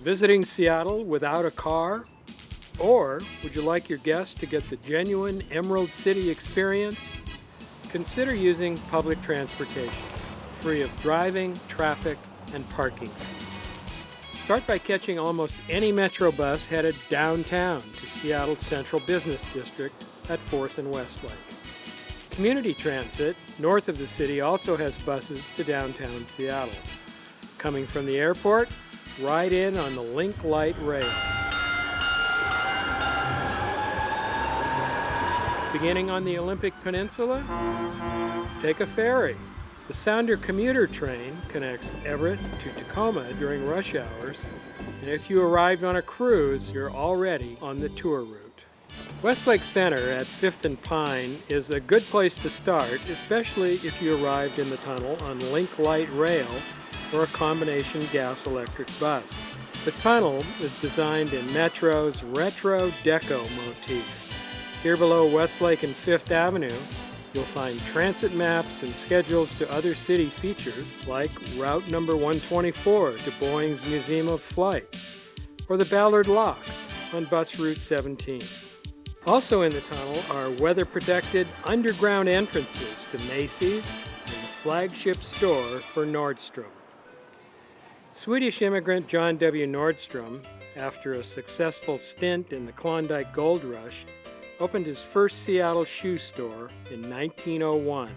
Visiting Seattle without a car? Or would you like your guests to get the genuine Emerald City experience? Consider using public transportation, free of driving, traffic, and parking fees. Start by catching almost any Metro bus headed downtown to Seattle's Central Business District at 4th and Westlake. Community Transit, north of the city, also has buses to downtown Seattle. Coming from the airport, ride in on the Link Light Rail. Beginning on the Olympic Peninsula, take a ferry. The Sounder commuter train connects Everett to Tacoma during rush hours, and if you arrived on a cruise, you're already on the tour route. Westlake Center at 5th and Pine is a good place to start, especially if you arrived in the tunnel on Link Light Rail or a combination gas-electric bus. The tunnel is designed in Metro's retro deco motif. Here below Westlake and 5th Avenue, you'll find transit maps and schedules to other city features like Route number 124 to Boeing's Museum of Flight, or the Ballard Locks on Bus Route 17. Also in the tunnel are weather-protected underground entrances to Macy's and the flagship store for Nordstrom. Swedish immigrant John W. Nordstrom, after a successful stint in the Klondike Gold Rush, opened his first Seattle shoe store in 1901.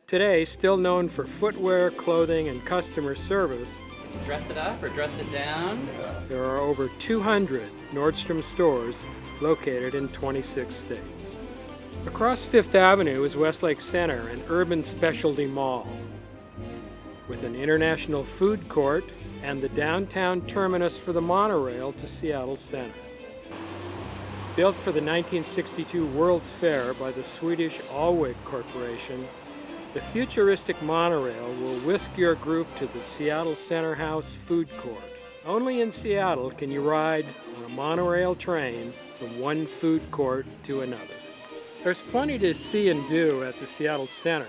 Today, still known for footwear, clothing, and customer service, dress it up or dress it down. There are over 200 Nordstrom stores located in 26 states. Across 5th Avenue is Westlake Center, an urban specialty mall, with an international food court and the downtown terminus for the monorail to Seattle Center. Built for the 1962 World's Fair by the Swedish Alweg Corporation, the futuristic monorail will whisk your group to the Seattle Center House food court. Only in Seattle can you ride on a monorail train from one food court to another. There's plenty to see and do at the Seattle Center.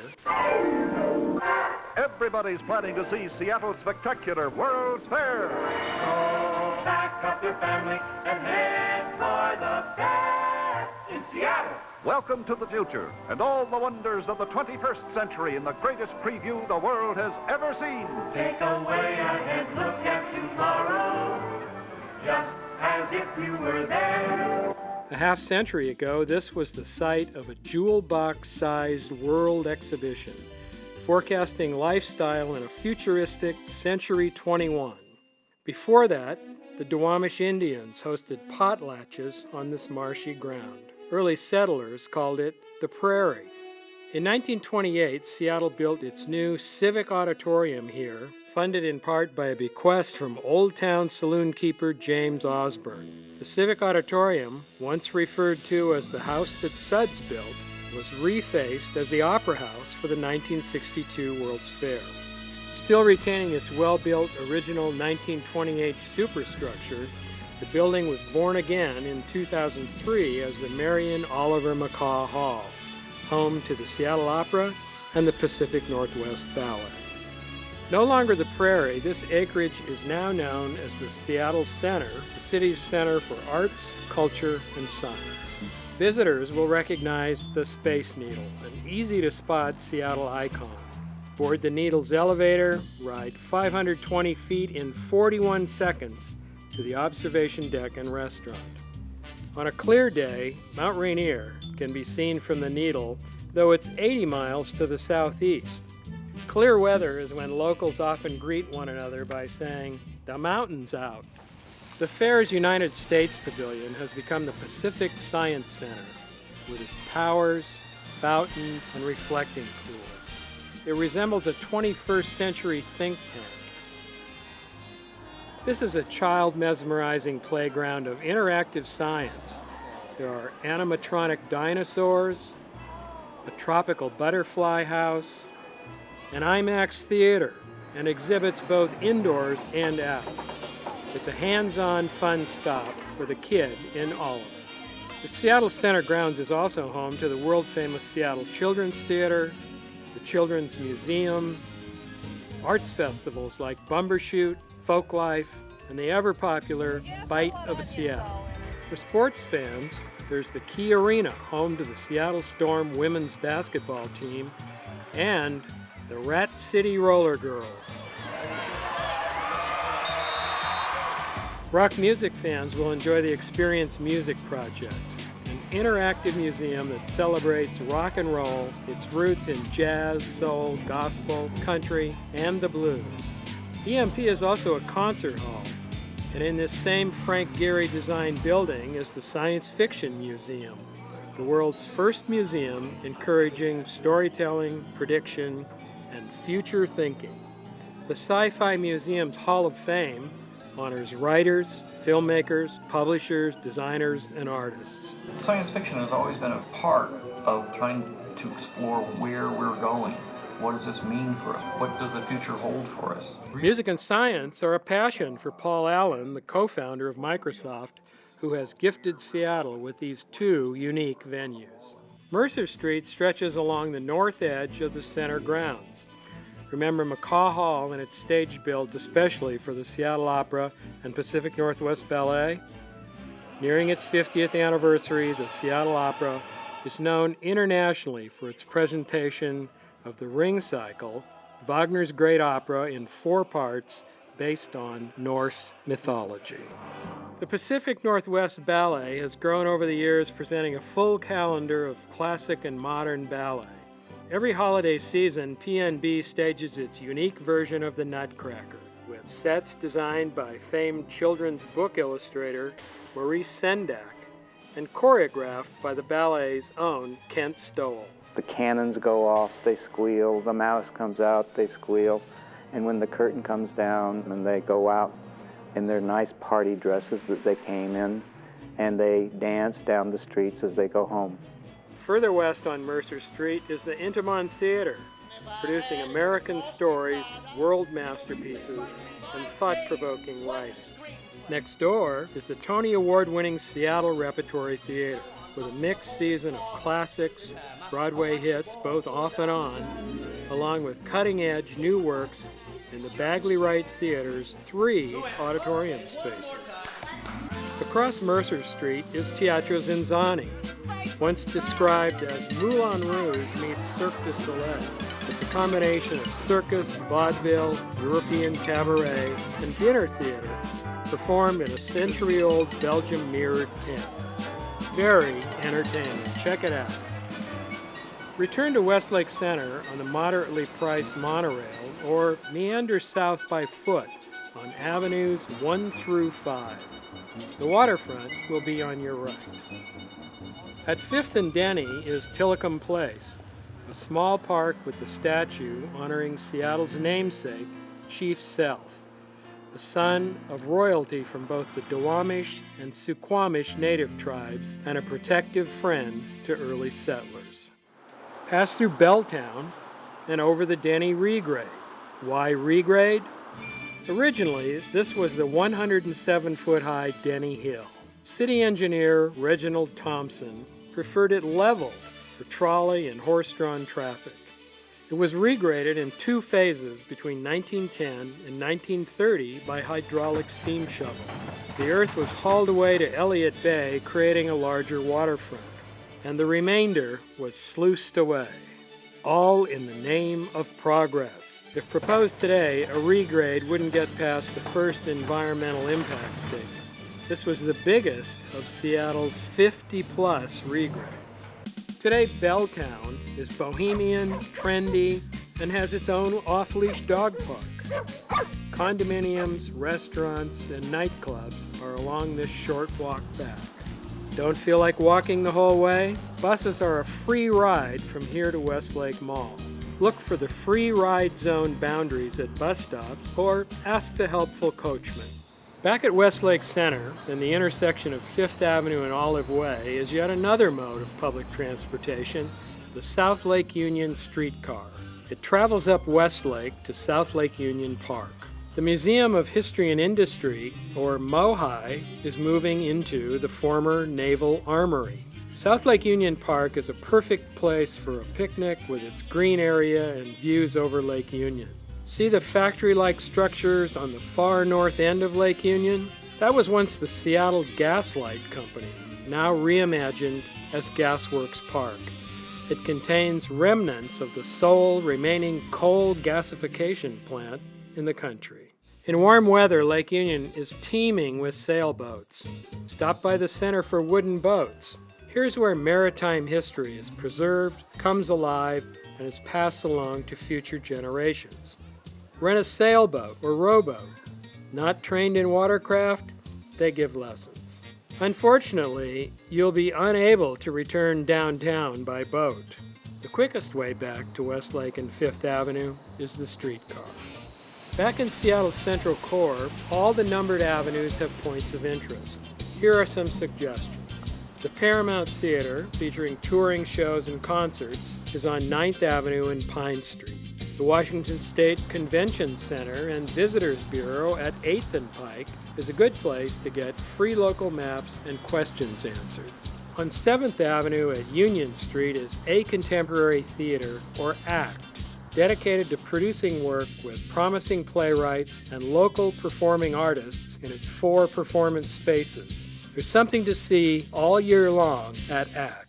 Everybody's planning to see Seattle's spectacular World's Fair. So pack up your family and head for the fair in Seattle. Welcome to the future and all the wonders of the 21st century in the greatest preview the world has ever seen. Take a way ahead look at tomorrow, just as if you were there. A half-century ago, this was the site of a jewel box-sized world exhibition, forecasting lifestyle in a futuristic Century 21. Before that, the Duwamish Indians hosted potlatches on this marshy ground. Early settlers called it the Prairie. In 1928, Seattle built its new Civic Auditorium here, funded in part by a bequest from Old Town saloon keeper James Osborne. The Civic Auditorium, once referred to as the house that Suds built, was refaced as the Opera House for the 1962 World's Fair. Still retaining its well-built original 1928 superstructure, the building was born again in 2003 as the Marion Oliver McCaw Hall, home to the Seattle Opera and the Pacific Northwest Ballet. No longer the Prairie, this acreage is now known as the Seattle Center, the city's center for arts, culture, and science. Visitors will recognize the Space Needle, an easy-to-spot Seattle icon. Board the Needle's elevator, ride 520 feet in 41 seconds to the observation deck and restaurant. On a clear day, Mount Rainier can be seen from the Needle, though it's 80 miles to the southeast. Clear weather is when locals often greet one another by saying, "The mountain's out." The fair's United States Pavilion has become the Pacific Science Center, with its towers, fountains, and reflecting pools. It resembles a 21st century think tank. This is a child-mesmerizing playground of interactive science. There are animatronic dinosaurs, a tropical butterfly house, an IMAX theater, and exhibits both indoors and out. It's a hands-on fun stop for the kid in all of it. The Seattle Center grounds is also home to the world-famous Seattle Children's Theater, the Children's Museum, arts festivals like Bumbershoot, Folklife, and the ever-popular Bite of Seattle. For sports fans, there's the Key Arena, home to the Seattle Storm women's basketball team, and the Rat City Roller Girls. Rock music fans will enjoy the Experience Music Project, an interactive museum that celebrates rock and roll, its roots in jazz, soul, gospel, country, and the blues. EMP is also a concert hall, and in this same Frank Gehry designed building is the Science Fiction Museum, the world's first museum encouraging storytelling, prediction, and future thinking. The Sci-Fi Museum's Hall of Fame honors writers, filmmakers, publishers, designers, and artists. Science fiction has always been a part of trying to explore where we're going. What does this mean for us? What does the future hold for us? Music and science are a passion for Paul Allen, the co-founder of Microsoft, who has gifted Seattle with these two unique venues. Mercer Street stretches along the north edge of the center grounds. Remember McCaw Hall and its stage built especially for the Seattle Opera and Pacific Northwest Ballet? Nearing its 50th anniversary, the Seattle Opera is known internationally for its presentation of the Ring Cycle, Wagner's great opera in 4 parts based on Norse mythology. The Pacific Northwest Ballet has grown over the years, presenting a full calendar of classic and modern ballet. Every holiday season, PNB stages its unique version of the Nutcracker, with sets designed by famed children's book illustrator Maurice Sendak and choreographed by the ballet's own Kent Stowell. The cannons go off, they squeal, the mouse comes out, they squeal, and when the curtain comes down and they go out in their nice party dresses that they came in, and they dance down the streets as they go home. Further west on Mercer Street is the Intiman Theater, producing American stories, world masterpieces, and thought-provoking writing. Next door is the Tony Award-winning Seattle Repertory Theater, with a mixed season of classics, Broadway hits, both off and on, along with cutting-edge new works in the Bagley Wright Theater's 3 auditorium spaces. Across Mercer Street is Teatro Zinzani, once described as Moulin Rouge meets Cirque du Soleil. It's a combination of circus, vaudeville, European cabaret, and dinner theater, performed in a century-old Belgian mirrored tent. Very entertaining. Check it out. Return to Westlake Center on the moderately priced monorail or meander south by foot on Avenues 1 through 5. The waterfront will be on your right. At 5th and Denny is Tillicum Place, a small park with the statue honoring Seattle's namesake, Chief Sealth, the son of royalty from both the Duwamish and Suquamish native tribes and a protective friend to early settlers. Pass through Belltown and over the Denny regrade. Why regrade? Originally, this was the 107-foot-high Denny Hill. City engineer Reginald Thompson preferred it leveled for trolley and horse-drawn traffic. It was regraded in 2 phases between 1910 and 1930 by hydraulic steam shovel. The earth was hauled away to Elliott Bay, creating a larger waterfront, and the remainder was sluiced away, all in the name of progress. If proposed today, a regrade wouldn't get past the first environmental impact statement. This was the biggest of Seattle's 50-plus regrades. Today, Belltown is bohemian, trendy, and has its own off-leash dog park. Condominiums, restaurants, and nightclubs are along this short walk back. Don't feel like walking the whole way? Buses are a free ride from here to Westlake Mall. Look for the free ride zone boundaries at bus stops or ask the helpful coachman. Back at Westlake Center, in the intersection of 5th Avenue and Olive Way, is yet another mode of public transportation, the South Lake Union streetcar. It travels up Westlake to South Lake Union Park. The Museum of History and Industry, or MOHI, is moving into the former Naval Armory. South Lake Union Park is a perfect place for a picnic with its green area and views over Lake Union. See the factory-like structures on the far north end of Lake Union? That was once the Seattle Gaslight Company, now reimagined as Gasworks Park. It contains remnants of the sole remaining coal gasification plant in the country. In warm weather, Lake Union is teeming with sailboats. Stop by the Center for Wooden Boats. Here's where maritime history is preserved, comes alive, and is passed along to future generations. Rent a sailboat or rowboat. Not trained in watercraft? They give lessons. Unfortunately, you'll be unable to return downtown by boat. The quickest way back to Westlake and Fifth Avenue is the streetcar. Back in Seattle's central core, all the numbered avenues have points of interest. Here are some suggestions. The Paramount Theater, featuring touring shows and concerts, is on 9th Avenue and Pine Street. The Washington State Convention Center and Visitors Bureau at 8th and Pike is a good place to get free local maps and questions answered. On 7th Avenue at Union Street is A Contemporary Theater, or ACT, dedicated to producing work with promising playwrights and local performing artists in its 4 performance spaces. There's something to see all year long at ACT.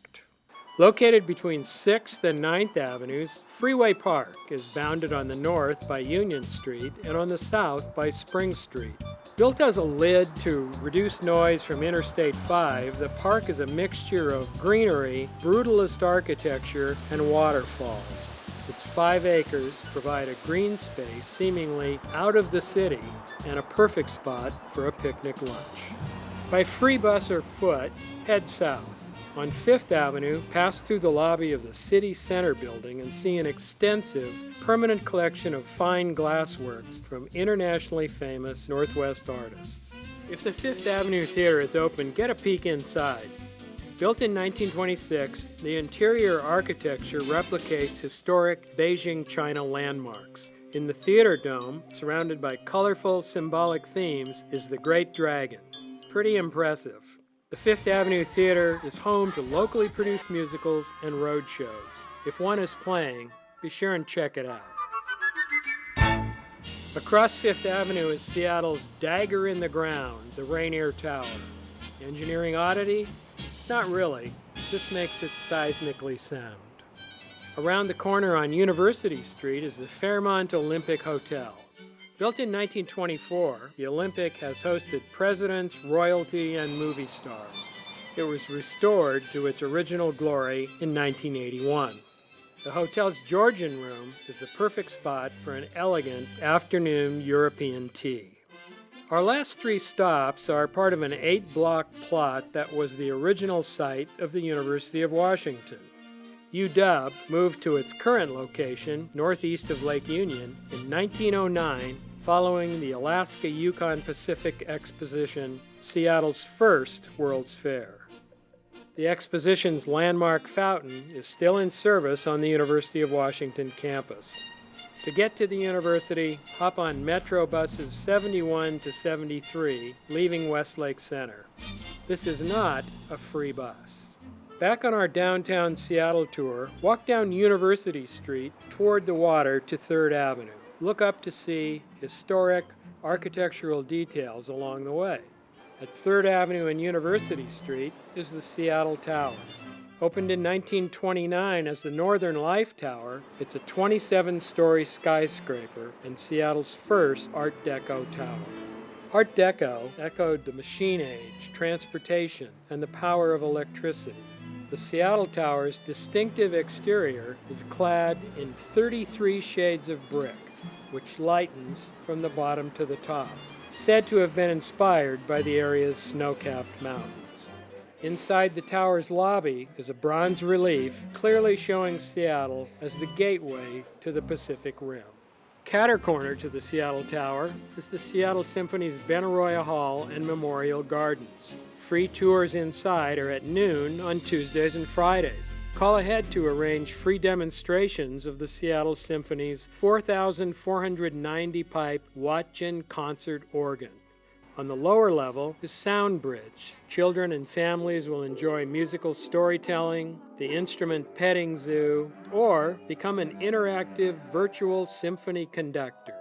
Located between 6th and 9th Avenues, Freeway Park is bounded on the north by Union Street and on the south by Spring Street. Built as a lid to reduce noise from Interstate 5, the park is a mixture of greenery, brutalist architecture, and waterfalls. Its 5 acres provide a green space seemingly out of the city and a perfect spot for a picnic lunch. By free bus or foot, head south. On 5th Avenue, pass through the lobby of the City Center building and see an extensive, permanent collection of fine glassworks from internationally famous Northwest artists. If the 5th Avenue Theater is open, get a peek inside. Built in 1926, the interior architecture replicates historic Beijing China landmarks. In the theater dome, surrounded by colorful, symbolic themes, is the Great Dragon. Pretty impressive. The Fifth Avenue Theater is home to locally produced musicals and road shows. If one is playing, be sure and check it out. Across Fifth Avenue is Seattle's dagger in the ground, the Rainier Tower. Engineering oddity? Not really. This makes it seismically sound. Around the corner on University Street is the Fairmont Olympic Hotel. Built in 1924, the Olympic has hosted presidents, royalty, and movie stars. It was restored to its original glory in 1981. The hotel's Georgian room is the perfect spot for an elegant afternoon European tea. Our last 3 stops are part of an 8-block plot that was the original site of the University of Washington. UW moved to its current location, northeast of Lake Union, in 1909, following the Alaska-Yukon Pacific Exposition, Seattle's first World's Fair. The exposition's landmark fountain is still in service on the University of Washington campus. To get to the university, hop on Metro buses 71 to 73, leaving Westlake Center. This is not a free bus. Back on our downtown Seattle tour, walk down University Street toward the water to 3rd Avenue. Look up to see historic architectural details along the way. At 3rd Avenue and University Street is the Seattle Tower. Opened in 1929 as the Northern Life Tower, it's a 27-story skyscraper and Seattle's first Art Deco tower. Art Deco echoed the machine age, transportation, and the power of electricity. The Seattle Tower's distinctive exterior is clad in 33 shades of brick, which lightens from the bottom to the top, said to have been inspired by the area's snow-capped mountains. Inside the tower's lobby is a bronze relief clearly showing Seattle as the gateway to the Pacific Rim. Catty-corner to the Seattle Tower is the Seattle Symphony's Benaroya Hall and Memorial Gardens. Free tours inside are at noon on Tuesdays and Fridays. Call ahead to arrange free demonstrations of the Seattle Symphony's 4,490-pipe Wattgen concert organ. On the lower level is Sound Bridge. Children and families will enjoy musical storytelling, the instrument petting zoo, or become an interactive virtual symphony conductor.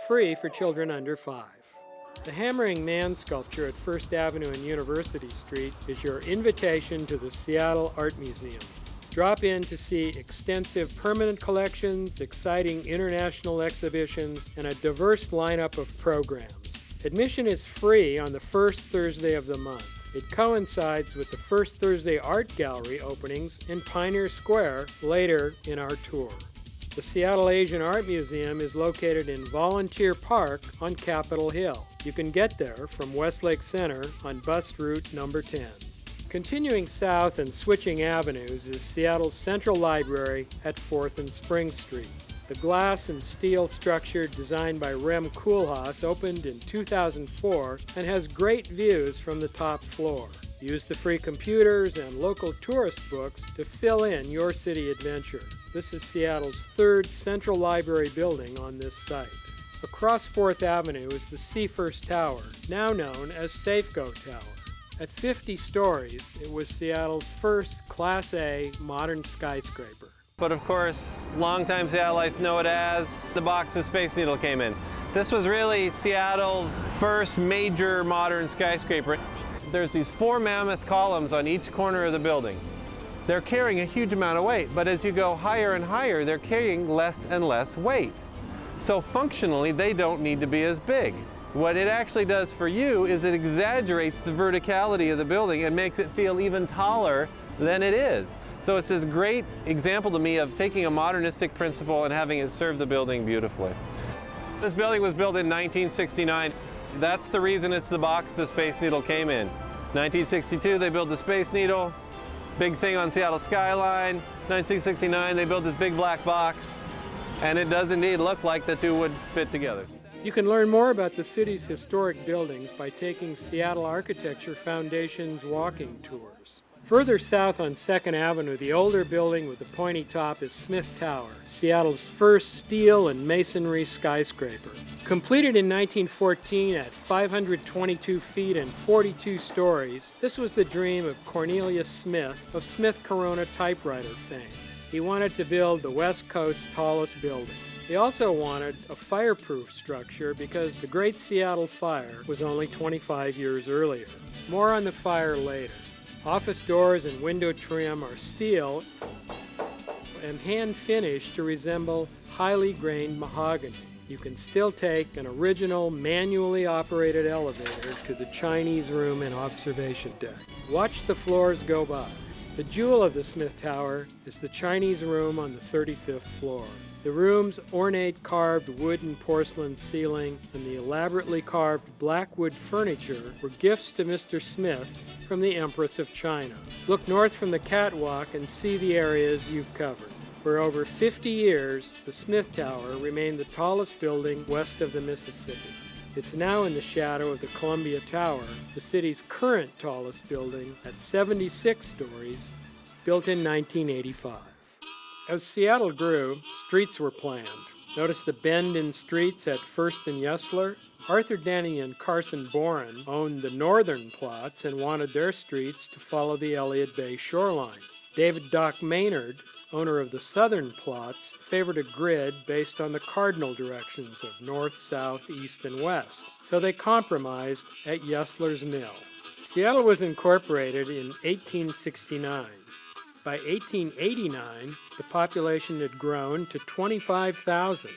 Free for children under 5. The Hammering Man sculpture at First Avenue and University Street is your invitation to the Seattle Art Museum. Drop in to see extensive permanent collections, exciting international exhibitions, and a diverse lineup of programs. Admission is free on the first Thursday of the month. It coincides with the First Thursday Art Gallery openings in Pioneer Square later in our tour. The Seattle Asian Art Museum is located in Volunteer Park on Capitol Hill. You can get there from Westlake Center on bus route number 10. Continuing south and switching avenues is Seattle's Central Library at 4th and Spring Street. The glass and steel structure designed by Rem Koolhaas opened in 2004 and has great views from the top floor. Use the free computers and local tourist books to fill in your city adventure. This is Seattle's 3rd Central Library building on this site. Across 4th Avenue is the Seafirst Tower, now known as Safeco Tower. At 50 stories, it was Seattle's first Class A modern skyscraper. But of course, longtime Seattleites know it as the box the Space Needle came in. This was really Seattle's first major modern skyscraper. There's these 4 mammoth columns on each corner of the building. They're carrying a huge amount of weight, but as you go higher and higher, they're carrying less and less weight. So functionally, they don't need to be as big. What it actually does for you is it exaggerates the verticality of the building and makes it feel even taller than it is. So it's this great example to me of taking a modernistic principle and having it serve the building beautifully. This building was built in 1969. That's the reason it's the box the Space Needle came in. 1962, they built the Space Needle. Big thing on Seattle skyline. 1969, they built this big black box. And it does indeed look like the two would fit together. You can learn more about the city's historic buildings by taking Seattle Architecture Foundation's walking tours. Further south on 2nd Avenue, the older building with the pointy top is Smith Tower, Seattle's first steel and masonry skyscraper. Completed in 1914 at 522 feet and 42 stories, this was the dream of Cornelius Smith of Smith Corona typewriter fame. He wanted to build the West Coast's tallest building. He also wanted a fireproof structure because the Great Seattle Fire was only 25 years earlier. More on the fire later. Office doors and window trim are steel and hand-finished to resemble highly grained mahogany. You can still take an original manually operated elevator to the Chinese room and observation deck. Watch the floors go by. The jewel of the Smith Tower is the Chinese room on the 35th floor. The room's ornate carved wood and porcelain ceiling and the elaborately carved black wood furniture were gifts to Mr. Smith from the Empress of China. Look north from the catwalk and see the areas you've covered. For over 50 years, the Smith Tower remained the tallest building west of the Mississippi. It's now in the shadow of the Columbia Tower, the city's current tallest building at 76 stories, built in 1985. As Seattle grew, streets were planned. Notice the bend in streets at First and Yesler? Arthur Denny and Carson Boren owned the northern plots and wanted their streets to follow the Elliott Bay shoreline. David Doc Maynard, owner of the southern plots, favored a grid based on the cardinal directions of north, south, east, and west. So they compromised at Yesler's Mill. Seattle was incorporated in 1869. By 1889, the population had grown to 25,000.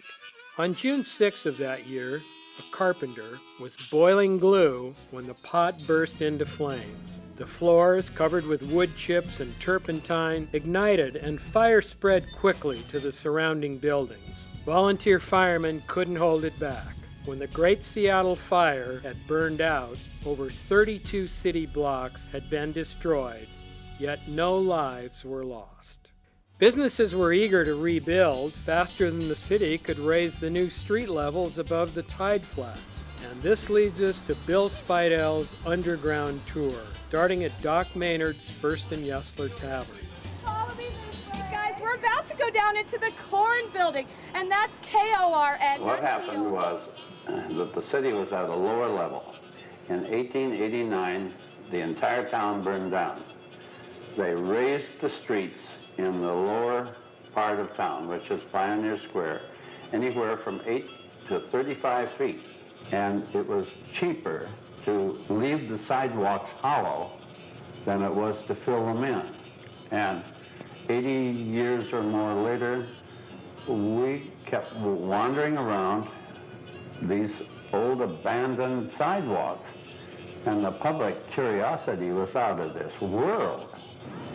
On June 6 of that year, a carpenter was boiling glue when the pot burst into flames. The floors, covered with wood chips and turpentine, ignited and fire spread quickly to the surrounding buildings. Volunteer firemen couldn't hold it back. When the Great Seattle Fire had burned out, over 32 city blocks had been destroyed, yet no lives were lost. Businesses were eager to rebuild faster than the city could raise the new street levels above the tide flats. And this leads us to Bill Speidel's Underground Tour, starting at Doc Maynard's First and Yesler Tavern. Follow me this way. Guys, we're about to go down into the Corn Building, and that's KORN. What happened was that the city was at a lower level, In 1889, the entire town burned down. They raised the streets in the lower part of town, which is Pioneer Square, anywhere from 8 to 35 feet. And it was cheaper to leave the sidewalks hollow than it was to fill them in. And 80 years or more later, we kept wandering around these old abandoned sidewalks, and the public curiosity was out of this world.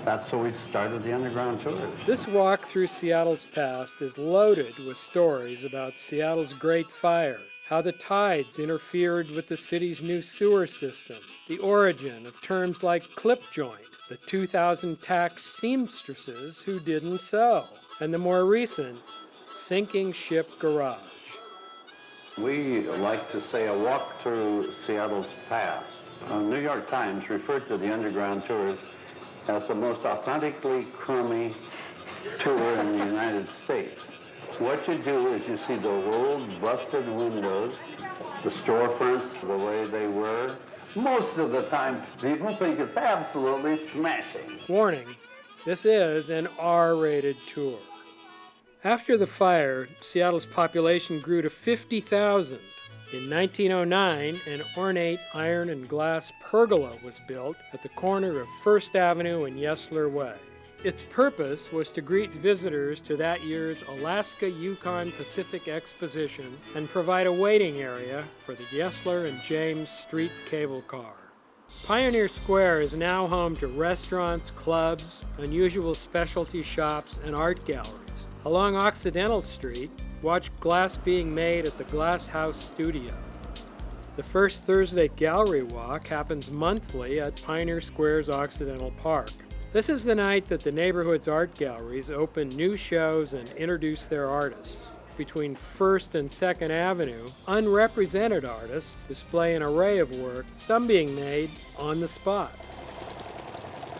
That's how we started the underground tours. This walk through Seattle's past is loaded with stories about Seattle's Great Fire, how the tides interfered with the city's new sewer system, the origin of terms like clip joint, the 2000 tax seamstresses who didn't sew, and the more recent sinking ship garage. We like to say a walk through Seattle's past. The New York Times referred to the underground tours as the most authentically crummy tour in the United States. What you do is you see the old busted windows, the storefronts the way they were. Most of the time, people think it's absolutely smashing. Warning, this is an R-rated tour. After the fire, Seattle's population grew to 50,000. In 1909, an ornate iron and glass pergola was built at the corner of First Avenue and Yesler Way. Its purpose was to greet visitors to that year's Alaska-Yukon Pacific Exposition and provide a waiting area for the Yesler and James Street cable car. Pioneer Square is now home to restaurants, clubs, unusual specialty shops, and art galleries. Along Occidental Street, watch glass being made at the Glass House Studio. The first Thursday gallery walk happens monthly at Pioneer Square's Occidental Park. This is the night that the neighborhood's art galleries open new shows and introduce their artists. Between 1st and 2nd Avenue, unrepresented artists display an array of work, some being made on the spot.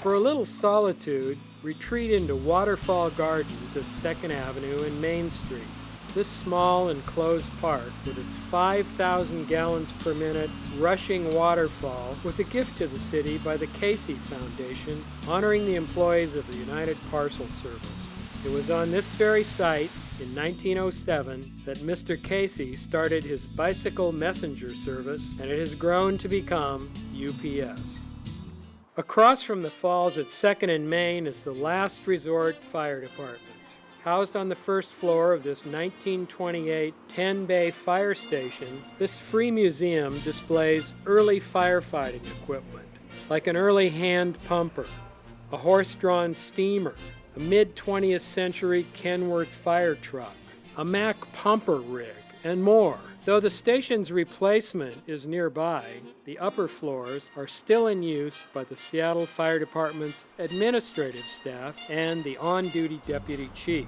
For a little solitude, retreat into Waterfall Gardens at 2nd Avenue and Main Street. This small enclosed park, with its 5,000 gallons per minute rushing waterfall, was a gift to the city by the Casey Foundation, honoring the employees of the United Parcel Service. It was on this very site, in 1907, that Mr. Casey started his bicycle messenger service, and it has grown to become UPS. Across from the falls at 2nd and Main is the Last Resort Fire Department. Housed on the first floor of this 1928 10-bay fire station, this free museum displays early firefighting equipment, like an early hand pumper, a horse-drawn steamer, a mid-20th century Kenworth fire truck, a Mack pumper rig, and more. Though the station's replacement is nearby, the upper floors are still in use by the Seattle Fire Department's administrative staff and the on-duty deputy chief.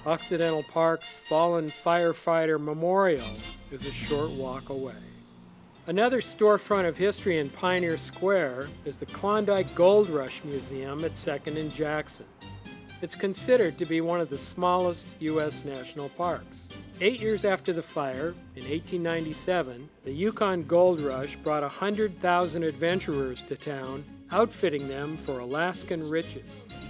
Occidental Park's Fallen Firefighter Memorial is a short walk away. Another storefront of history in Pioneer Square is the Klondike Gold Rush Museum at 2nd and Jackson. It's considered to be one of the smallest U.S. national parks. 8 years after the fire, in 1897, the Yukon Gold Rush brought 100,000 adventurers to town, outfitting them for Alaskan riches.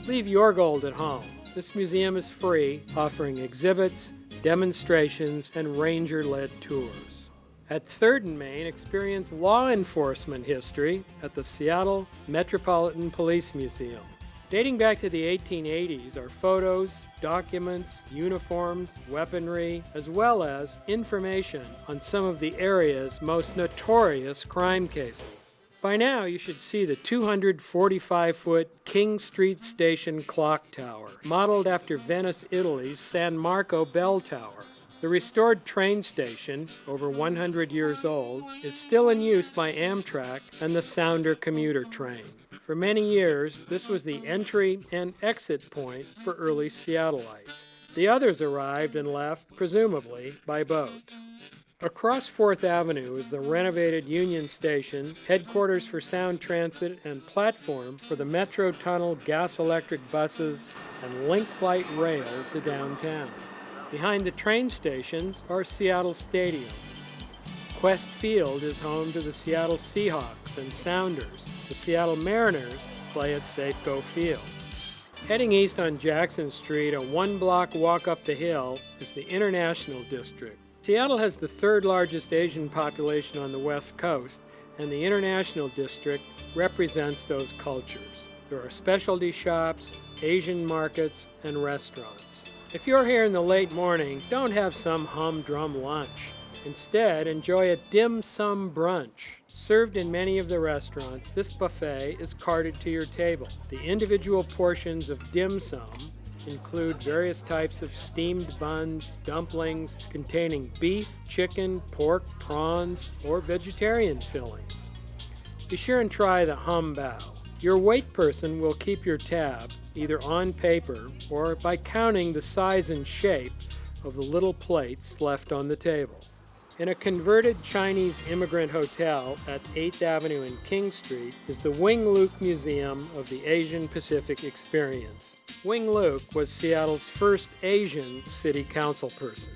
Leave your gold at home. This museum is free, offering exhibits, demonstrations, and ranger-led tours. At 3rd and Main, experience law enforcement history at the Seattle Metropolitan Police Museum. Dating back to the 1880s are photos, documents, uniforms, weaponry, as well as information on some of the area's most notorious crime cases. By now, you should see the 245-foot King Street Station clock tower, modeled after Venice, Italy's San Marco Bell Tower. The restored train station, over 100 years old, is still in use by Amtrak and the Sounder commuter train. For many years, this was the entry and exit point for early Seattleites. The others arrived and left, presumably, by boat. Across 4th Avenue is the renovated Union Station, headquarters for Sound Transit, and platform for the Metro Tunnel gas-electric buses and Link Light rail to downtown. Behind the train stations are Seattle stadiums. Quest Field is home to the Seattle Seahawks and Sounders. The Seattle Mariners play at Safeco Field. Heading east on Jackson Street, a one-block walk up the hill, is the International District. Seattle has the third largest Asian population on the West Coast, and the International District represents those cultures. There are specialty shops, Asian markets, and restaurants. If you're here in the late morning, don't have some humdrum lunch. Instead, enjoy a dim sum brunch. Served in many of the restaurants, this buffet is carted to your table. The individual portions of dim sum include various types of steamed buns, dumplings containing beef, chicken, pork, prawns, or vegetarian fillings. Be sure and try the hum bao. Your wait person will keep your tab either on paper or by counting the size and shape of the little plates left on the table. In a converted Chinese immigrant hotel at 8th Avenue and King Street is the Wing Luke Museum of the Asian Pacific Experience. Wing Luke was Seattle's first Asian city council person.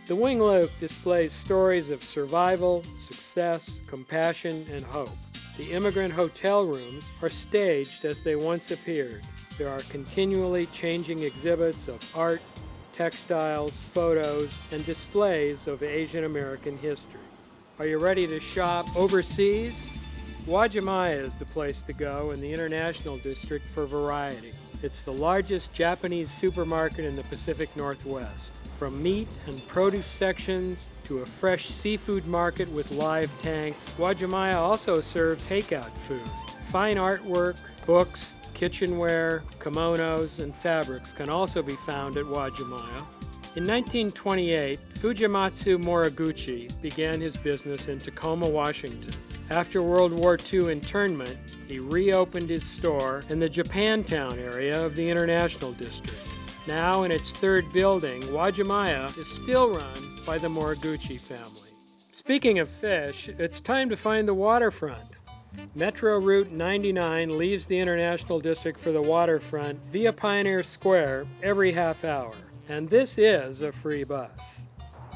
The Wing Luke displays stories of survival, success, compassion, and hope. The immigrant hotel rooms are staged as they once appeared. There are continually changing exhibits of art, textiles, photos, and displays of Asian American history. Are you ready to shop overseas? Uwajimaya is the place to go in the International District for variety. It's the largest Japanese supermarket in the Pacific Northwest. From meat and produce sections to a fresh seafood market with live tanks, Uwajimaya also serves takeout food. Fine artwork, books, kitchenware, kimonos, and fabrics can also be found at Uwajimaya. In 1928, Fujimatsu Moriguchi began his business in Tacoma, Washington. After World War II internment, he reopened his store in the Japantown area of the International District. Now in its third building, Uwajimaya is still run by the Moriguchi family. Speaking of fish, it's time to find the waterfront. Metro Route 99 leaves the International District for the waterfront via Pioneer Square every half hour, and this is a free bus.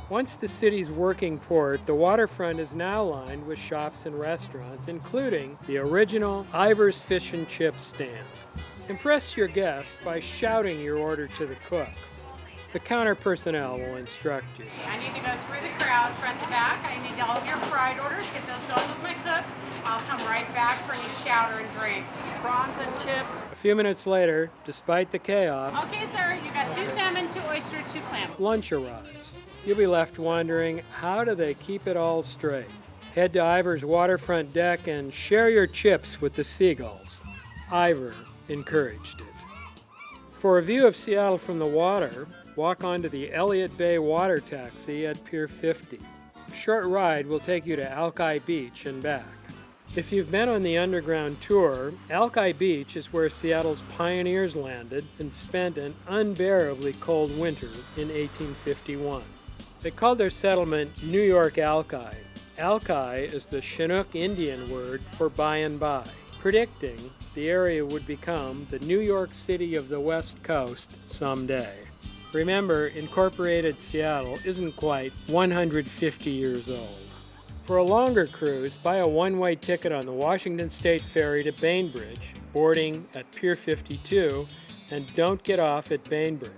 Once the city's working port, the waterfront is now lined with shops and restaurants, including the original Ivar's Fish and Chip stand. Impress your guests by shouting your order to the cook. The counter personnel will instruct you. I need to go through the crowd, front to back. I need all of your fried orders, get those done with my cook. I'll come right back for any chowder and drinks. Prawns and chips. A few minutes later, despite the chaos, Okay, sir, you got 2 salmon, 2 oyster, 2 clam. lunch arrives. You'll be left wondering, how do they keep it all straight? Head to Ivar's waterfront deck and share your chips with the seagulls. Ivar encouraged it. For a view of Seattle from the water, walk onto the Elliott Bay water taxi at Pier 50. A short ride will take you to Alki Beach and back. If you've been on the underground tour, Alki Beach is where Seattle's pioneers landed and spent an unbearably cold winter in 1851. They called their settlement New York Alki. Alki is the Chinook Indian word for by and by, predicting the area would become the New York City of the West Coast someday. Remember, Incorporated Seattle isn't quite 150 years old. For a longer cruise, buy a one-way ticket on the Washington State Ferry to Bainbridge, boarding at Pier 52, and don't get off at Bainbridge.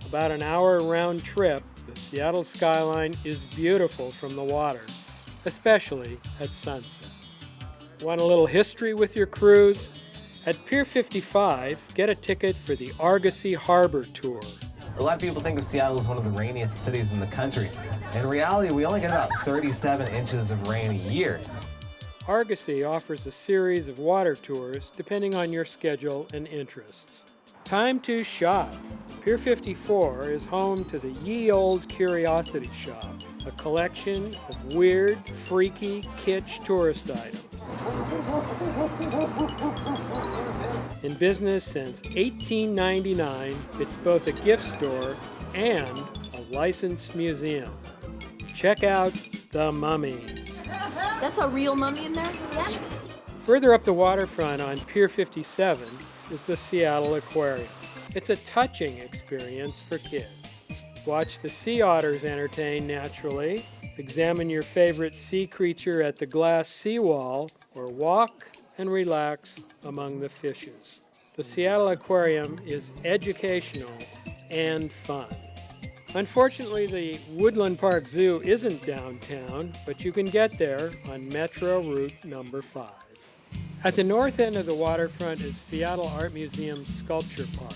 About an hour round trip, the Seattle skyline is beautiful from the water, especially at sunset. Want a little history with your cruise? At Pier 55, get a ticket for the Argosy Harbor Tour. A lot of people think of Seattle as one of the rainiest cities in the country. In reality, we only get about 37 inches of rain a year. Argosy offers a series of water tours depending on your schedule and interests. Time to shop. Pier 54 is home to the Ye Olde Curiosity Shop, a collection of weird, freaky, kitsch tourist items. In business since 1899, it's both a gift store and a licensed museum. Check out the mummies. That's a real mummy in there? Yeah. Further up the waterfront on Pier 57 is the Seattle Aquarium. It's a touching experience for kids. Watch the sea otters entertain naturally, examine your favorite sea creature at the glass seawall, or walk and relax among the fishes. The Seattle Aquarium is educational and fun. Unfortunately, the Woodland Park Zoo isn't downtown, but you can get there on Metro Route number 5. At the north end of the waterfront is Seattle Art Museum's Sculpture Park,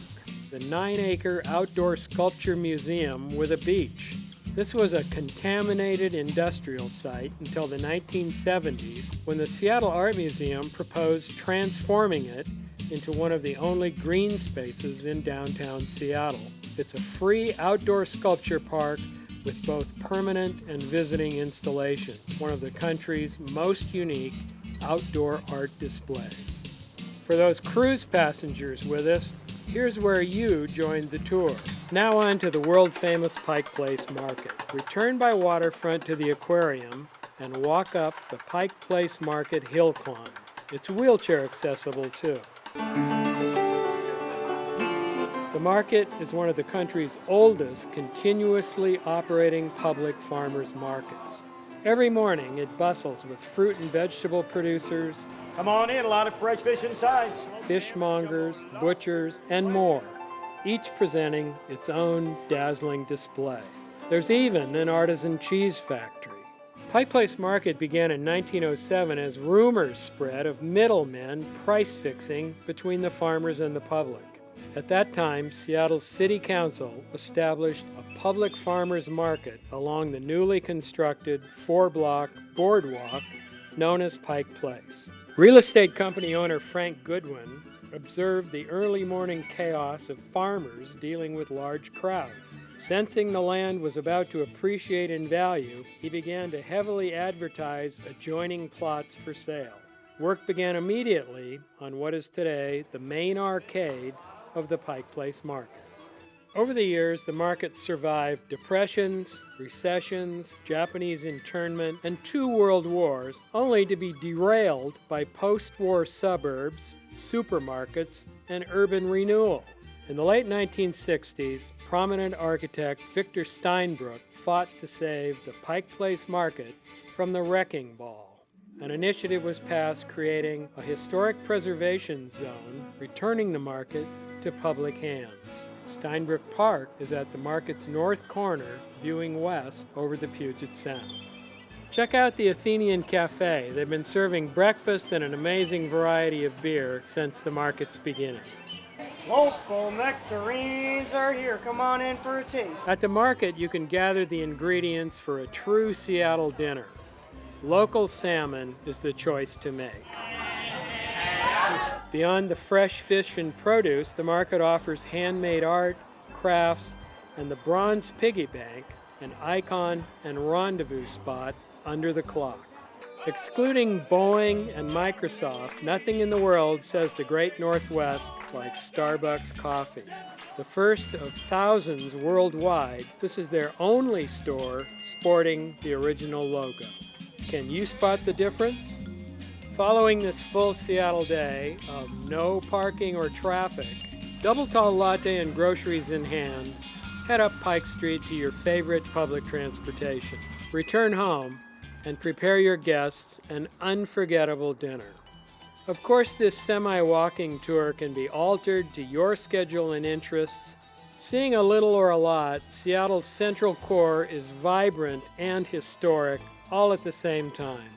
the 9-acre outdoor sculpture museum with a beach. This was a contaminated industrial site until the 1970s, when the Seattle Art Museum proposed transforming it into one of the only green spaces in downtown Seattle. It's a free outdoor sculpture park with both permanent and visiting installations, one of the country's most unique outdoor art displays. For those cruise passengers with us, here's where you joined the tour. Now on to the world-famous Pike Place Market. Return by waterfront to the aquarium and walk up the Pike Place Market hill climb. It's wheelchair accessible too. The market is one of the country's oldest continuously operating public farmers markets. Every morning it bustles with fruit and vegetable producers, come on in, a lot of fresh fish inside, fishmongers, butchers, and more, each presenting its own dazzling display. There's even an artisan cheese factory. Pike Place Market began in 1907 as rumors spread of middlemen price-fixing between the farmers and the public. At that time, Seattle's City Council established a public farmers market along the newly constructed 4-block boardwalk known as Pike Place. Real estate company owner Frank Goodwin observed the early morning chaos of farmers dealing with large crowds. Sensing the land was about to appreciate in value, he began to heavily advertise adjoining plots for sale. Work began immediately on what is today the main arcade of the Pike Place Market. Over the years, the market survived depressions, recessions, Japanese internment, and 2 world wars, only to be derailed by post-war suburbs, supermarkets, and urban renewal. In the late 1960s, prominent architect Victor Steinbrueck fought to save the Pike Place Market from the wrecking ball. An initiative was passed creating a historic preservation zone, returning the market to public hands. Steinbrueck Park is at the market's north corner, viewing west over the Puget Sound. Check out the Athenian Cafe. They've been serving breakfast and an amazing variety of beer since the market's beginning. Local nectarines are here. Come on in for a taste. At the market, you can gather the ingredients for a true Seattle dinner. Local salmon is the choice to make. Beyond the fresh fish and produce, the market offers handmade art, crafts, and the bronze piggy bank, an icon and rendezvous spot under the clock. Excluding Boeing and Microsoft, nothing in the world says the Great Northwest like Starbucks coffee. The first of thousands worldwide, this is their only store sporting the original logo. Can you spot the difference? Following this full Seattle day of no parking or traffic, double tall latte and groceries in hand, head up Pike Street to your favorite public transportation. Return home and prepare your guests an unforgettable dinner. Of course, this semi-walking tour can be altered to your schedule and interests. Seeing a little or a lot, Seattle's central core is vibrant and historic all at the same time.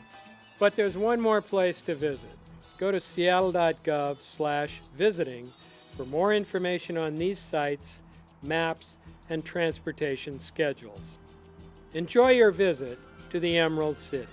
But there's one more place to visit. Go to seattle.gov/visiting for more information on these sites, maps, and transportation schedules. Enjoy your visit to the Emerald City.